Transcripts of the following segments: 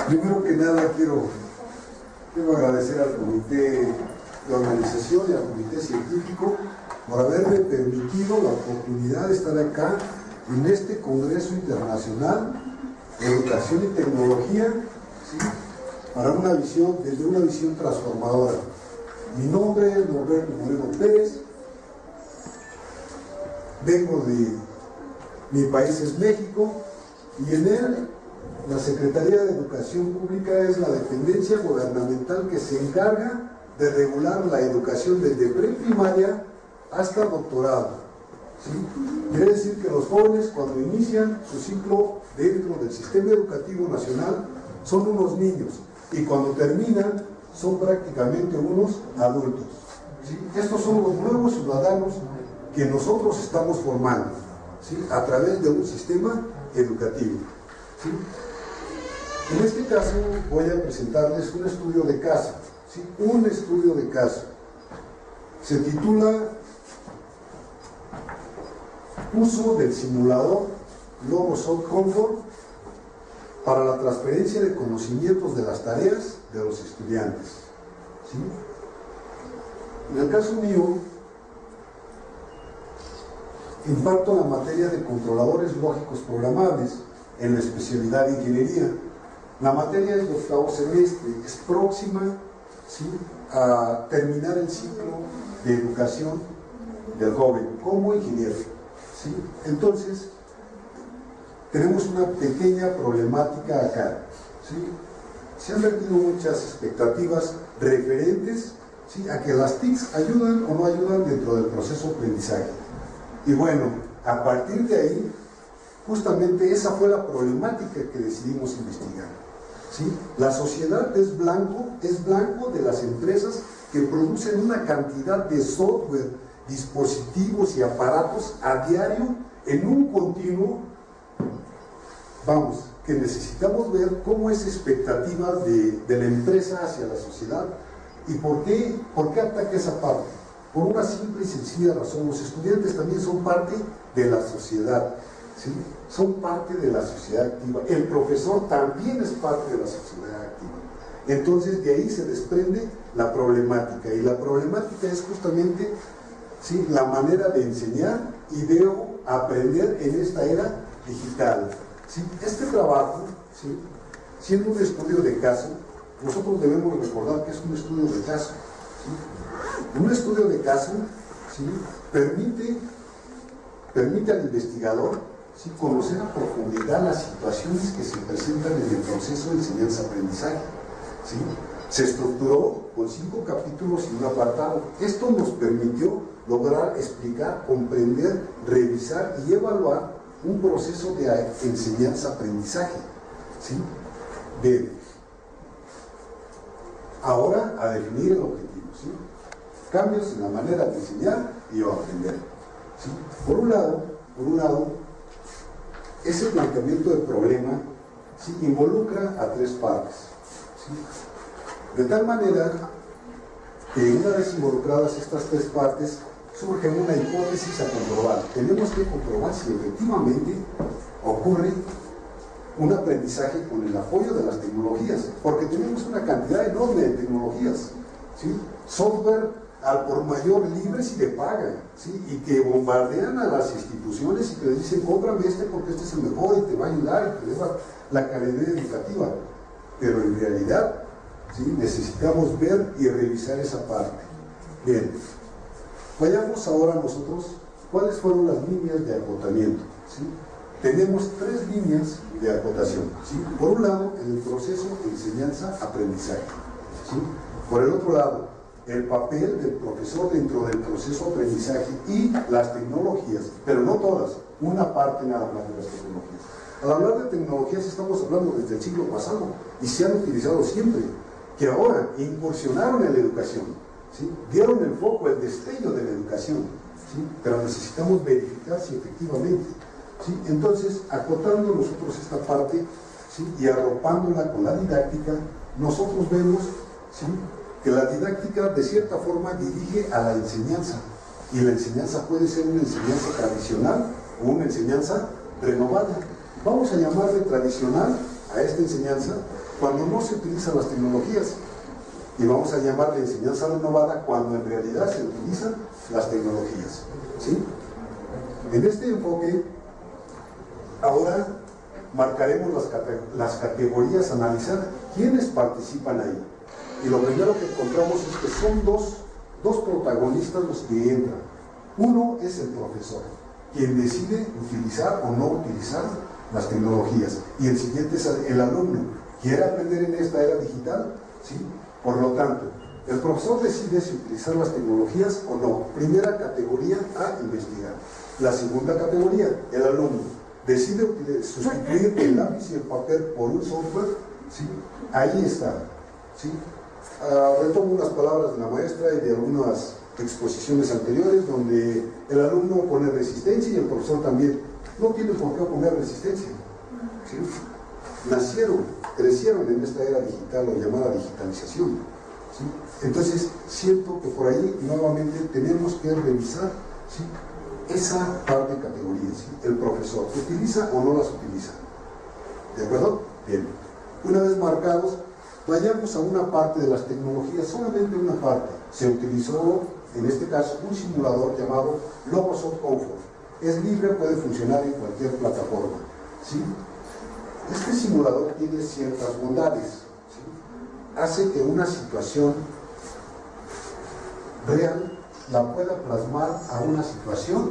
Primero que nada quiero agradecer al comité de organización y al comité científico por haberme permitido la oportunidad de estar acá en este Congreso Internacional de Educación y Tecnología, ¿sí?, para una visión, desde una visión transformadora. Mi nombre es Norberto Moreno Pérez, vengo de, mi país es México, y en él la Secretaría de Educación Pública es la dependencia gubernamental que se encarga de regular la educación desde preprimaria hasta doctorado, ¿sí? Quiere decir que los jóvenes, cuando inician su ciclo dentro del sistema educativo nacional, son unos niños, y cuando terminan son prácticamente unos adultos, ¿sí? Estos son los nuevos ciudadanos que nosotros estamos formando, ¿sí?, a través de un sistema educativo, ¿sí? En este caso voy a presentarles un estudio de caso, ¿sí?, un estudio de caso. Se titula Uso del simulador Logosoft Comfort para la transferencia de conocimientos de las tareas de los estudiantes, ¿sí? En el caso mío, imparto la materia de controladores lógicos programables en la especialidad de ingeniería. La materia es de octavo semestre, es próxima, ¿sí?, a terminar el ciclo de educación del joven como ingeniero, ¿sí? Entonces, tenemos una pequeña problemática acá, ¿sí? Se han vertido muchas expectativas referentes, ¿sí?, a que las TICs ayudan o no ayudan dentro del proceso de aprendizaje. Y bueno, a partir de ahí, justamente esa fue la problemática que decidimos investigar, ¿sí? La sociedad es blanco de las empresas que producen una cantidad de software, dispositivos y aparatos a diario en un continuo. Vamos, que necesitamos ver cómo es expectativa de la empresa hacia la sociedad y por qué ataca esa parte. Por una simple y sencilla razón: los estudiantes también son parte de la sociedad, ¿sí? Son parte de la sociedad activa. El profesor también es parte de la sociedad activa. Entonces, de ahí se desprende la problemática, y la problemática es justamente, ¿sí?, la manera de enseñar y de aprender en esta era digital, ¿sí? Este trabajo, ¿sí?, siendo un estudio de caso, nosotros debemos recordar que es un estudio de caso, ¿sí? Un estudio de caso, ¿sí?, permite al investigador, ¿sí?, conocer a profundidad las situaciones que se presentan en el proceso de enseñanza-aprendizaje, ¿sí? Se estructuró con 5 capítulos y un apartado. Esto nos permitió lograr explicar, comprender, revisar y evaluar un proceso de enseñanza-aprendizaje, ¿sí? Bien, ahora a definir el objetivo, ¿sí? Cambios en la manera de enseñar y aprender, ¿sí? Por un lado, ese planteamiento del problema, ¿sí?, involucra a 3 partes, ¿sí?, de tal manera que una vez involucradas estas 3 partes, surge una hipótesis a comprobar. Tenemos que comprobar si efectivamente ocurre un aprendizaje con el apoyo de las tecnologías, porque tenemos una cantidad enorme de tecnologías, ¿sí?, software al por mayor libres y de paga, ¿sí?, y que bombardean a las instituciones y que les dicen: cómprame este porque este es el mejor y te va a ayudar y te eleva la calidad educativa. Pero en realidad, ¿sí?, necesitamos ver y revisar esa parte. Bien, vayamos ahora nosotros cuáles fueron las líneas de acotamiento, ¿sí? Tenemos 3 líneas de acotación, ¿sí? Por un lado, en el proceso de enseñanza-aprendizaje, ¿sí? Por el otro lado, el papel del profesor dentro del proceso de aprendizaje y las tecnologías, pero no todas, una parte nada más de las tecnologías. Al hablar de tecnologías estamos hablando desde el siglo pasado y se han utilizado siempre, que ahora incursionaron en la educación, ¿sí?, dieron el foco, el destello de la educación, ¿sí?, pero necesitamos verificar si efectivamente, ¿sí? Entonces, acotando nosotros esta parte, ¿sí?, y arropándola con la didáctica, nosotros vemos, ¿sí?, que la didáctica de cierta forma dirige a la enseñanza, y la enseñanza puede ser una enseñanza tradicional o una enseñanza renovada. Vamos a llamarle tradicional a esta enseñanza cuando no se utilizan las tecnologías. Y vamos a llamarle enseñanza renovada cuando en realidad se utilizan las tecnologías, ¿sí? En este enfoque, ahora marcaremos las categorías a analizar quiénes participan ahí. Y lo primero que encontramos es que son dos protagonistas los que entran. Uno es el profesor, quien decide utilizar o no utilizar las tecnologías. Y el siguiente es el alumno. ¿Quiere aprender en esta era digital? ¿Sí? Por lo tanto, el profesor decide si utilizar las tecnologías o no. Primera categoría a investigar. La segunda categoría, el alumno, decide sustituir el lápiz y el papel por un software. ¿Sí? Ahí está. ¿Sí? Retomo unas palabras de la maestra y de algunas exposiciones anteriores donde el alumno pone resistencia y el profesor también. No tiene por qué poner resistencia. ¿Sí? Nacieron, crecieron en esta era digital o llamada digitalización. ¿Sí? Entonces, siento que por ahí nuevamente tenemos que revisar, ¿sí?, esa parte de categorías. ¿Sí? El profesor, ¿utiliza o no las utiliza? ¿De acuerdo? Bien. Una vez marcados, vayamos a una parte de las tecnologías, solamente una parte. Se utilizó, en este caso, un simulador llamado Logosoft Comfort. Es libre, puede funcionar en cualquier plataforma. ¿Sí? Este simulador tiene ciertas bondades. ¿Sí? Hace que una situación real la pueda plasmar a una situación,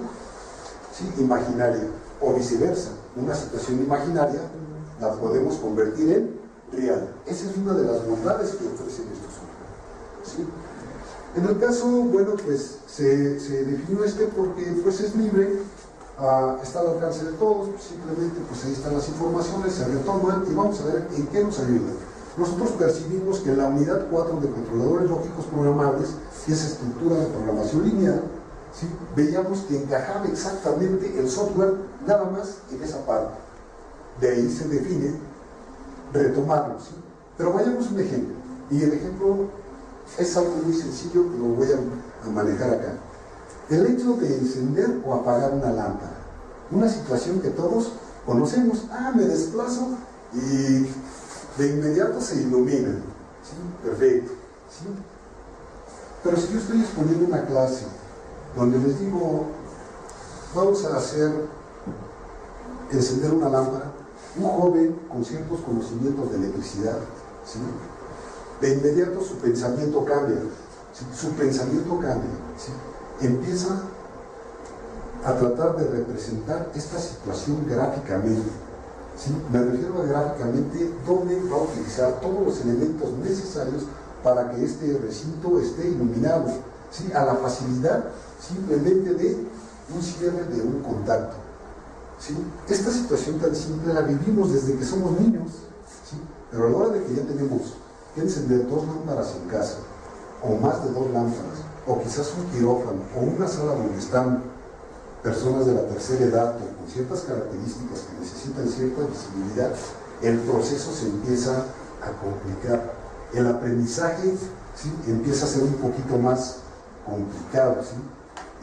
¿sí?, imaginaria, o viceversa. Una situación imaginaria la podemos convertir en real. Esa es una de las bondades que ofrecen estos software. ¿Sí? En el caso, bueno, pues se definió porque pues es libre, está al alcance de todos, simplemente pues ahí están las informaciones, se retoman y vamos a ver en qué nos ayuda. Nosotros percibimos que en la unidad 4 de controladores lógicos programables, que es estructura de programación lineal, ¿sí?, veíamos que encajaba exactamente el software nada más en esa parte. De ahí se define retomarlo, ¿sí? Pero vayamos a un ejemplo, y el ejemplo es algo muy sencillo que lo voy a manejar acá. El hecho de encender o apagar una lámpara, una situación que todos conocemos. Me desplazo y de inmediato se ilumina, ¿sí? Perfecto, ¿sí? Pero si yo estoy exponiendo una clase donde les digo, vamos a encender una lámpara, un joven con ciertos conocimientos de electricidad, ¿sí?, de inmediato su pensamiento cambia, ¿sí? Su pensamiento cambia, ¿sí? Empieza a tratar de representar esta situación gráficamente, ¿sí? Me refiero a gráficamente dónde va a utilizar todos los elementos necesarios para que este recinto esté iluminado, ¿sí?, a la facilidad simplemente de un cierre de un contacto, ¿sí? Esta situación tan simple la vivimos desde que somos niños, ¿sí? Pero a la hora de que ya tenemos que encender 2 lámparas en casa, o más de 2 lámparas, o quizás un quirófano, o una sala donde están personas de la tercera edad o con ciertas características que necesitan cierta visibilidad, el proceso se empieza a complicar. El aprendizaje, ¿sí?, empieza a ser un poquito más complicado, ¿sí?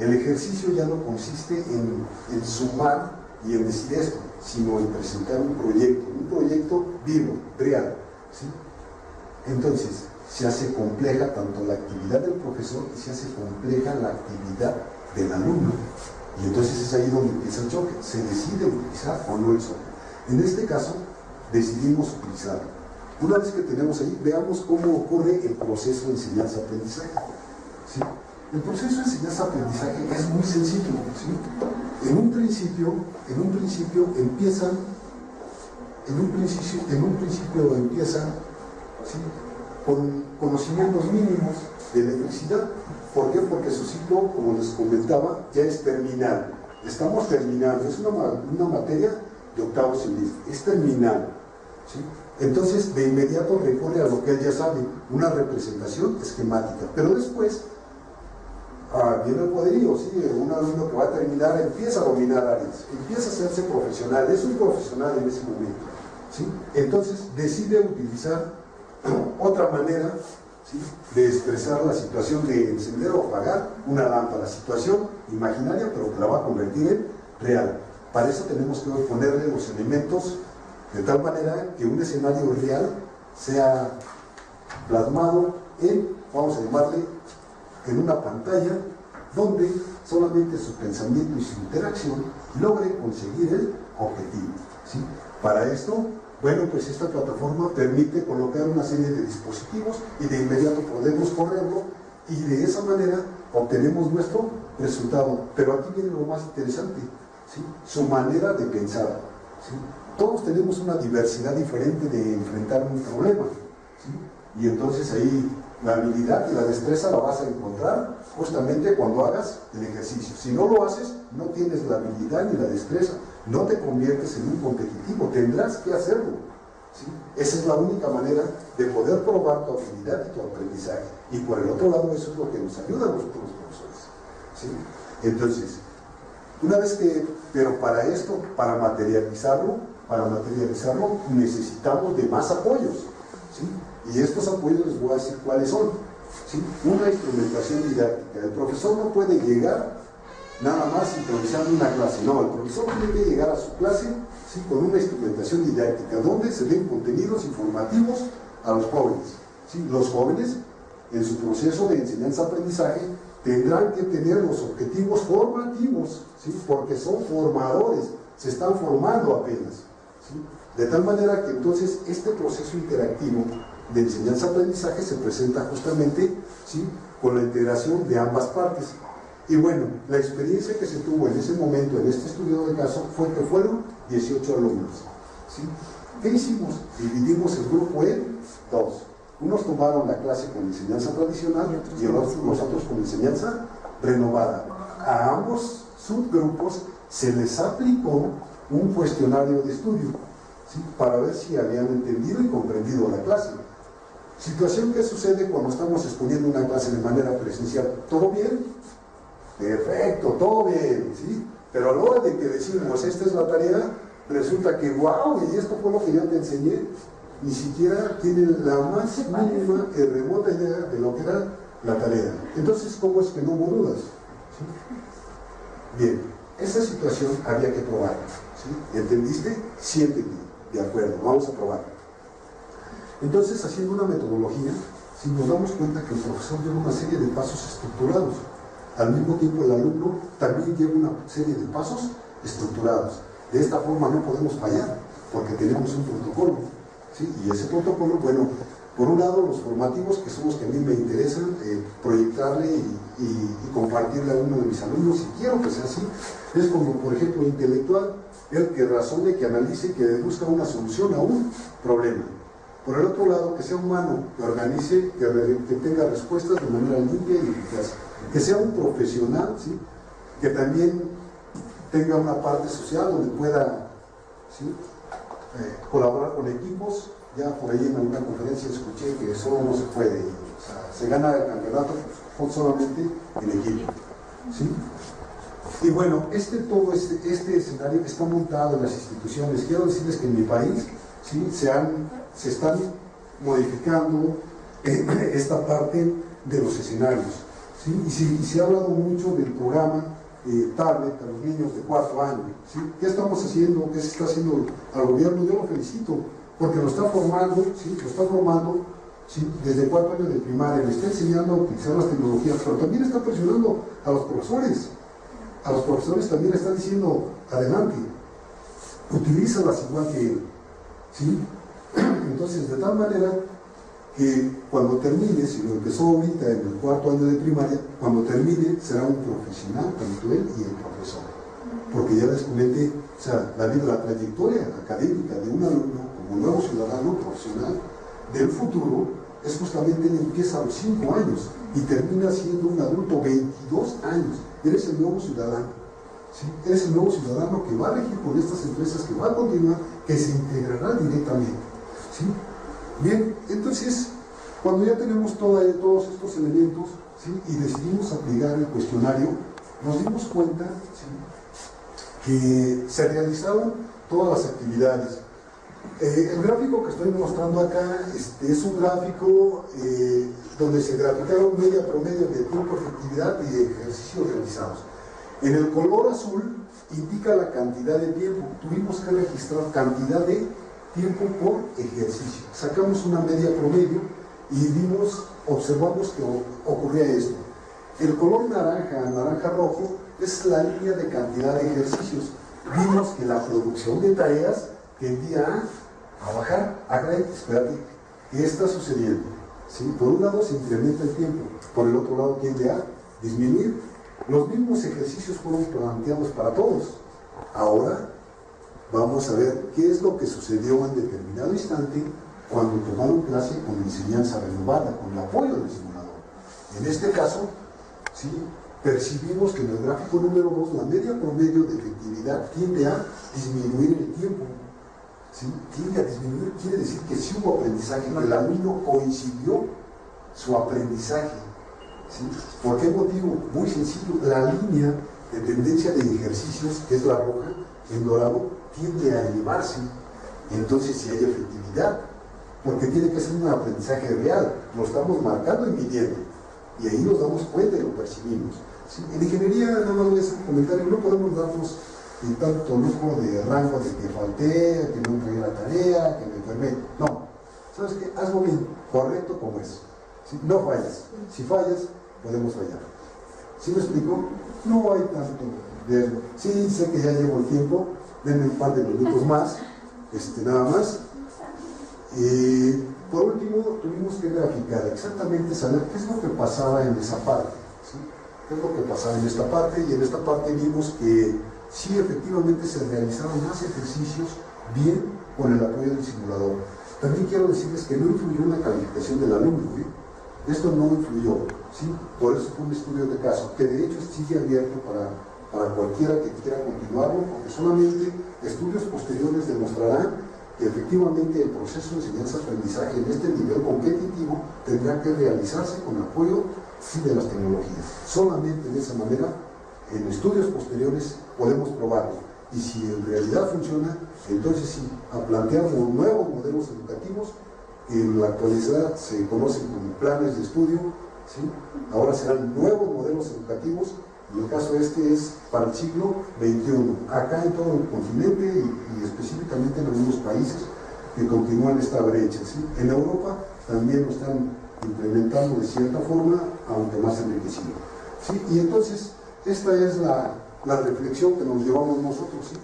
El ejercicio ya no consiste en sumar y en decir esto, sino en presentar un proyecto vivo, real, ¿sí? Entonces, se hace compleja tanto la actividad del profesor y se hace compleja la actividad del alumno. Y entonces es ahí donde empieza el choque. Se decide utilizar o no el software. En este caso, decidimos utilizarlo. Una vez que tenemos ahí, veamos cómo ocurre el proceso de enseñanza-aprendizaje. ¿Sí? El proceso de enseñanza-aprendizaje es muy sencillo, ¿sí? En un principio empiezan, ¿sí?, con conocimientos mínimos de electricidad. ¿Por qué? Porque su ciclo, como les comentaba, ya es terminal. Estamos terminando, es una materia de octavo semestre, es terminal, ¿sí? Entonces, de inmediato recurre a lo que él ya sabe, una representación esquemática. Pero después, viene el poderío, ¿sí? Un alumno que va a terminar empieza a dominar áreas, empieza a hacerse profesional, es un profesional en ese momento, ¿sí? Entonces, decide utilizar otra manera, ¿sí?, de expresar la situación de encender o apagar una lámpara, situación imaginaria pero que la va a convertir en real. Para eso tenemos que ponerle los elementos de tal manera que un escenario real sea plasmado en, vamos a llamarle, en una pantalla donde solamente su pensamiento y su interacción logre conseguir el objetivo, ¿sí? Para esto, bueno, pues esta plataforma permite colocar una serie de dispositivos y de inmediato podemos correrlo y de esa manera obtenemos nuestro resultado. Pero aquí viene lo más interesante, ¿sí? Su manera de pensar, ¿sí? Todos tenemos una diversidad diferente de enfrentar un problema, ¿sí? Y entonces ahí la habilidad y la destreza la vas a encontrar justamente cuando hagas el ejercicio. Si no lo haces, no tienes la habilidad ni la destreza, no te conviertes en un competitivo, tendrás que hacerlo, ¿sí? Esa es la única manera de poder probar tu habilidad y tu aprendizaje. Y por el otro lado, eso es lo que nos ayuda a nosotros los profesores, ¿sí? Entonces, una vez que, pero para esto, para materializarlo necesitamos de más apoyos, ¿sí? Y estos apoyos les voy a decir cuáles son, ¿sí? Una instrumentación didáctica. El profesor no puede llegar nada más improvisando una clase, no, el profesor tiene que llegar a su clase, ¿sí? Con una instrumentación didáctica donde se den contenidos informativos a los jóvenes, ¿sí? Los jóvenes en su proceso de enseñanza-aprendizaje tendrán que tener los objetivos formativos, ¿sí? Porque son formadores, se están formando apenas, ¿sí? De tal manera que entonces este proceso interactivo de enseñanza-aprendizaje se presenta justamente, ¿sí? Con la integración de ambas partes. Y bueno, la experiencia que se tuvo en ese momento, en este estudio de caso, fue que fueron 18 alumnos, ¿sí? ¿Qué hicimos? Dividimos el grupo en dos. Unos tomaron la clase con enseñanza tradicional y los otros con enseñanza renovada. A ambos subgrupos se les aplicó un cuestionario de estudio, ¿sí? Para ver si habían entendido y comprendido la clase. Situación que sucede cuando estamos exponiendo una clase de manera presencial. ¿Todo bien? Perfecto, todo bien, ¿sí? Pero a la hora de que decimos, esta es la tarea, resulta que, wow, y esto fue lo que yo te enseñé, ni siquiera tienen la más mínima y remota idea de lo que era la tarea. Entonces, ¿cómo es que no hubo dudas? ¿Sí? Bien, esa situación había que probarla, ¿sí? ¿Entendiste? Sí entendí, de acuerdo, vamos a probarla. Entonces, haciendo una metodología, si nos damos cuenta que el profesor lleva una serie de pasos estructurados, al mismo tiempo el alumno también lleva una serie de pasos estructurados. De esta forma no podemos fallar, porque tenemos un protocolo, ¿sí? Y ese protocolo, bueno, por un lado los formativos, que son los que a mí me interesan proyectarle y compartirle a uno de mis alumnos, si quiero que sea así, es como, por ejemplo, intelectual, el que razone, que analice, que deduzca una solución a un problema. Por el otro lado, que sea humano, que organice, que tenga respuestas de manera limpia y eficaz. Que sea un profesional, ¿sí? Que también tenga una parte social donde pueda, ¿sí? Colaborar con equipos. Ya por ahí en alguna conferencia escuché que solo no se puede, o sea, se gana el campeonato solamente en equipo, ¿sí? Y bueno, todo este escenario está montado en las instituciones. Quiero decirles que en mi país, ¿sí? se están modificando esta parte de los escenarios, ¿sí? Y se ha hablado mucho del programa tablet a los niños de 4 años, ¿sí? ¿Qué estamos haciendo? ¿Qué se está haciendo al gobierno? Yo lo felicito, porque lo está formando, ¿sí? Lo está formando, ¿sí? Desde 4 años de primaria, le está enseñando a utilizar las tecnologías, pero también está presionando a los profesores. A los profesores también le está diciendo, adelante, utilízalas igual que él, ¿sí? Entonces, de tal manera que cuando termine, si lo empezó ahorita en el 4º año de primaria, cuando termine será un profesional, tanto él y el profesor. Porque ya les comenté, o sea, la trayectoria académica de un alumno como nuevo ciudadano profesional del futuro es justamente, él empieza a los 5 años y termina siendo un adulto 22 años. Eres el nuevo ciudadano, ¿sí? Eres el nuevo ciudadano que va a regir con estas empresas, que va a continuar, que se integrará directamente, ¿sí? Bien, entonces, cuando ya tenemos todos estos elementos, ¿sí? Y decidimos aplicar el cuestionario, nos dimos cuenta, ¿sí? Que se realizaron todas las actividades. El gráfico que estoy mostrando acá es un gráfico donde se graficaron media promedio de tiempo, efectividad y ejercicios realizados. En el color azul indica la cantidad de tiempo. Tuvimos que registrar cantidad de tiempo por ejercicio. Sacamos una media promedio y observamos que ocurría esto. El color naranja rojo, es la línea de cantidad de ejercicios. Vimos que la producción de tareas tendía a bajar. Espérate, ¿qué está sucediendo? ¿Sí? Por un lado se incrementa el tiempo, por el otro lado tiende a disminuir. Los mismos ejercicios fueron planteados para todos. Ahora vamos a ver qué es lo que sucedió en determinado instante cuando tomaron clase con enseñanza renovada, con el apoyo del simulador. En este caso, ¿sí?, percibimos que en el gráfico número 2 la media promedio de efectividad tiende a disminuir el tiempo. ¿Sí? Tiende a disminuir, quiere decir que sí hubo aprendizaje, que el alumno coincidió su aprendizaje. ¿Sí? ¿Por qué motivo? Muy sencillo, la línea de tendencia de ejercicios, que es la roja, en dorado, tiende a elevarse. Entonces sí hay efectividad, porque tiene que ser un aprendizaje real, lo estamos marcando y midiendo, y ahí nos damos cuenta y lo percibimos. ¿Sí? En ingeniería, nada más voy a hacer un comentario, no podemos darnos tanto lujo de rango de que falté, que no entregué la tarea, que me enfermé. No, ¿sabes qué? Hazlo bien, correcto como es. ¿Sí? No fallas. Si fallas, podemos fallar. ¿Sí me explico? No hay tanto de... Sí, sé que ya llevo el tiempo, denme un par de minutos más, nada más. Y por último, tuvimos que graficar exactamente, saber qué es lo que pasaba en esa parte. ¿Sí? ¿Qué es lo que pasaba en esta parte? Y en esta parte vimos que sí, efectivamente se realizaron más ejercicios bien con el apoyo del simulador. También quiero decirles que no influyó en la calificación del alumno, ¿eh? Esto no influyó, ¿sí? Por eso fue un estudio de caso, que de hecho sigue abierto para cualquiera que quiera continuarlo, porque solamente estudios posteriores demostrarán que efectivamente el proceso de enseñanza-aprendizaje en este nivel competitivo tendrá que realizarse con apoyo de las tecnologías. Solamente de esa manera, en estudios posteriores podemos probarlo. Y si en realidad funciona, entonces sí, a plantear nuevos modelos educativos que en la actualidad se conocen como planes de estudio, ¿sí? Ahora serán nuevos modelos educativos. En el caso es para el siglo XXI, acá en todo el continente y específicamente en algunos países que continúan esta brecha, ¿sí? En Europa también lo están implementando de cierta forma, aunque más enriquecido, ¿sí? Y entonces, esta es la reflexión que nos llevamos nosotros, ¿sí?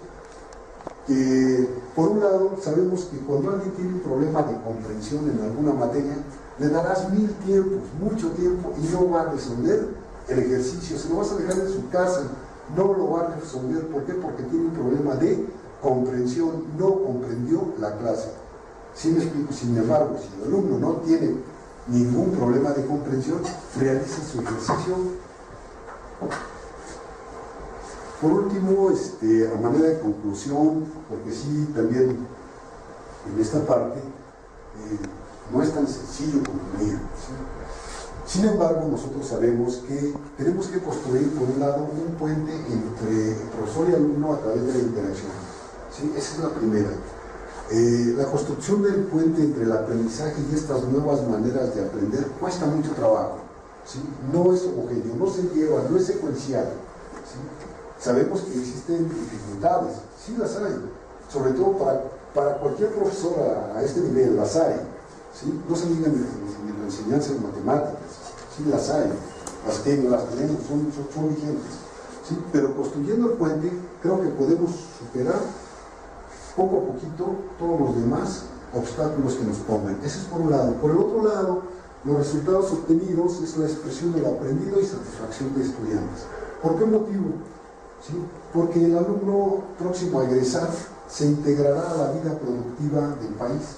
Que por un lado sabemos que cuando alguien tiene un problema de comprensión en alguna materia, le darás 1000 tiempos, mucho tiempo, y no va a resolver el ejercicio, se lo vas a dejar en su casa, no lo va a resolver. ¿Por qué? Porque tiene un problema de comprensión, no comprendió la clase. ¿Sí me explico? Sin embargo, si el alumno no tiene ningún problema de comprensión, realiza su ejercicio. Por último, a manera de conclusión, porque sí, también en esta parte no es tan sencillo concluir, ¿sí? Sin embargo, nosotros sabemos que tenemos que construir, por un lado, un puente entre profesor y alumno a través de la interacción, ¿sí? Esa es la primera. La construcción del puente entre el aprendizaje y estas nuevas maneras de aprender cuesta mucho trabajo, ¿sí? No es homogéneo, no se lleva, no es secuencial, ¿sí? Sabemos que existen dificultades, sí las hay, sobre todo para cualquier profesor a este nivel, las hay, ¿sí? No se digan en la enseñanza de matemáticas, sí las hay, las tenemos, son vigentes, ¿sí? Pero construyendo el puente, creo que podemos superar poco a poquito todos los demás obstáculos que nos pongan. Ese es por un lado. Por el otro lado, los resultados obtenidos es la expresión del aprendido y satisfacción de estudiantes. ¿Por qué motivo? ¿Sí? Porque el alumno próximo a egresar se integrará a la vida productiva del país,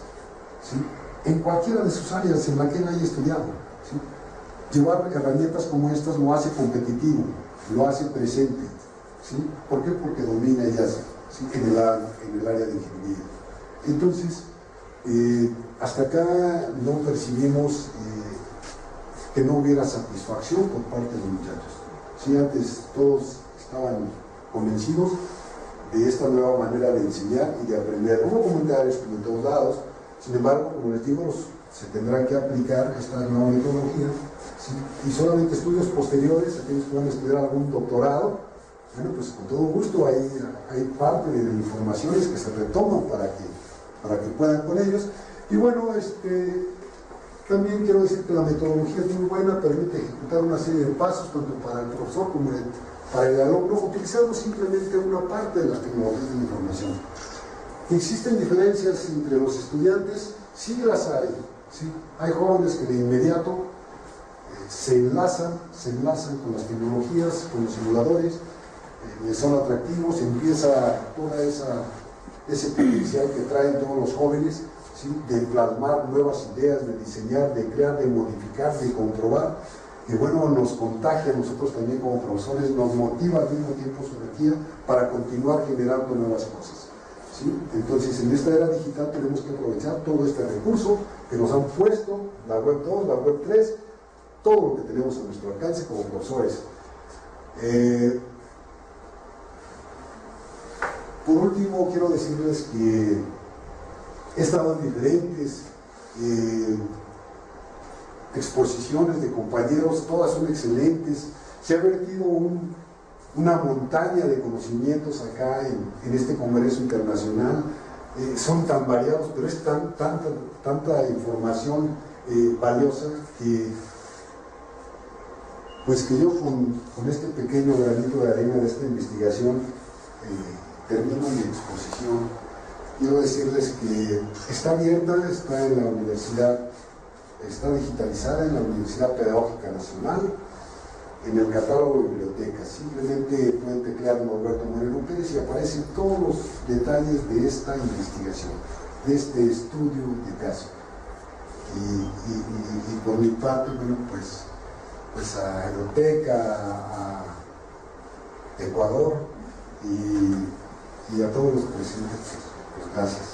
¿sí? En cualquiera de sus áreas en la que él haya estudiado, ¿sí? Llevar herramientas como estas lo hace competitivo, lo hace presente, ¿sí? ¿Por qué? Porque domina y hace, ¿sí? en el área de ingeniería. Entonces, hasta acá no percibimos que no hubiera satisfacción por parte de los muchachos. ¿Sí? Antes todos estaban convencidos de esta nueva manera de enseñar y de aprender. Hubo comentarios en todos lados, sin embargo, como les digo, se tendrá que aplicar esta nueva metodología, ¿sí? Y solamente estudios posteriores, aquellos que van a estudiar algún doctorado, bueno, pues con todo gusto hay parte de informaciones que se retoman para que puedan con ellos. Y bueno, también quiero decir que la metodología es muy buena, permite ejecutar una serie de pasos, tanto para el profesor como para el alumno, utilizando simplemente una parte de las tecnologías de la información. ¿Existen diferencias entre los estudiantes? Sí las hay. ¿Sí? Hay jóvenes que de inmediato se enlazan con las tecnologías, con los simuladores, les son atractivos, empieza toda ese potencial que traen todos los jóvenes, ¿sí? De plasmar nuevas ideas, de diseñar, de crear, de modificar, de comprobar, que bueno, nos contagia a nosotros también como profesores, nos motiva al mismo tiempo su energía para continuar generando nuevas cosas, ¿sí? Entonces, en esta era digital tenemos que aprovechar todo este recurso que nos han puesto, la web 2, la web 3, todo lo que tenemos a nuestro alcance como profesores. Por último, quiero decirles que he estado en diferentes exposiciones de compañeros, todas son excelentes. Se ha vertido una montaña de conocimientos acá en este Congreso Internacional. Son tan variados, pero es tanta información valiosa que, pues que yo con este pequeño granito de arena de esta investigación termino mi exposición. Quiero decirles que está abierta, está en la universidad, está digitalizada en la Universidad Pedagógica Nacional, en el catálogo de bibliotecas. Simplemente pueden teclear Norberto Moreno Pérez y aparecen todos los detalles de esta investigación, de este estudio de caso. Y por mi parte, bueno, pues a Aeroteca, a Ecuador y a todos los presentes, pues gracias.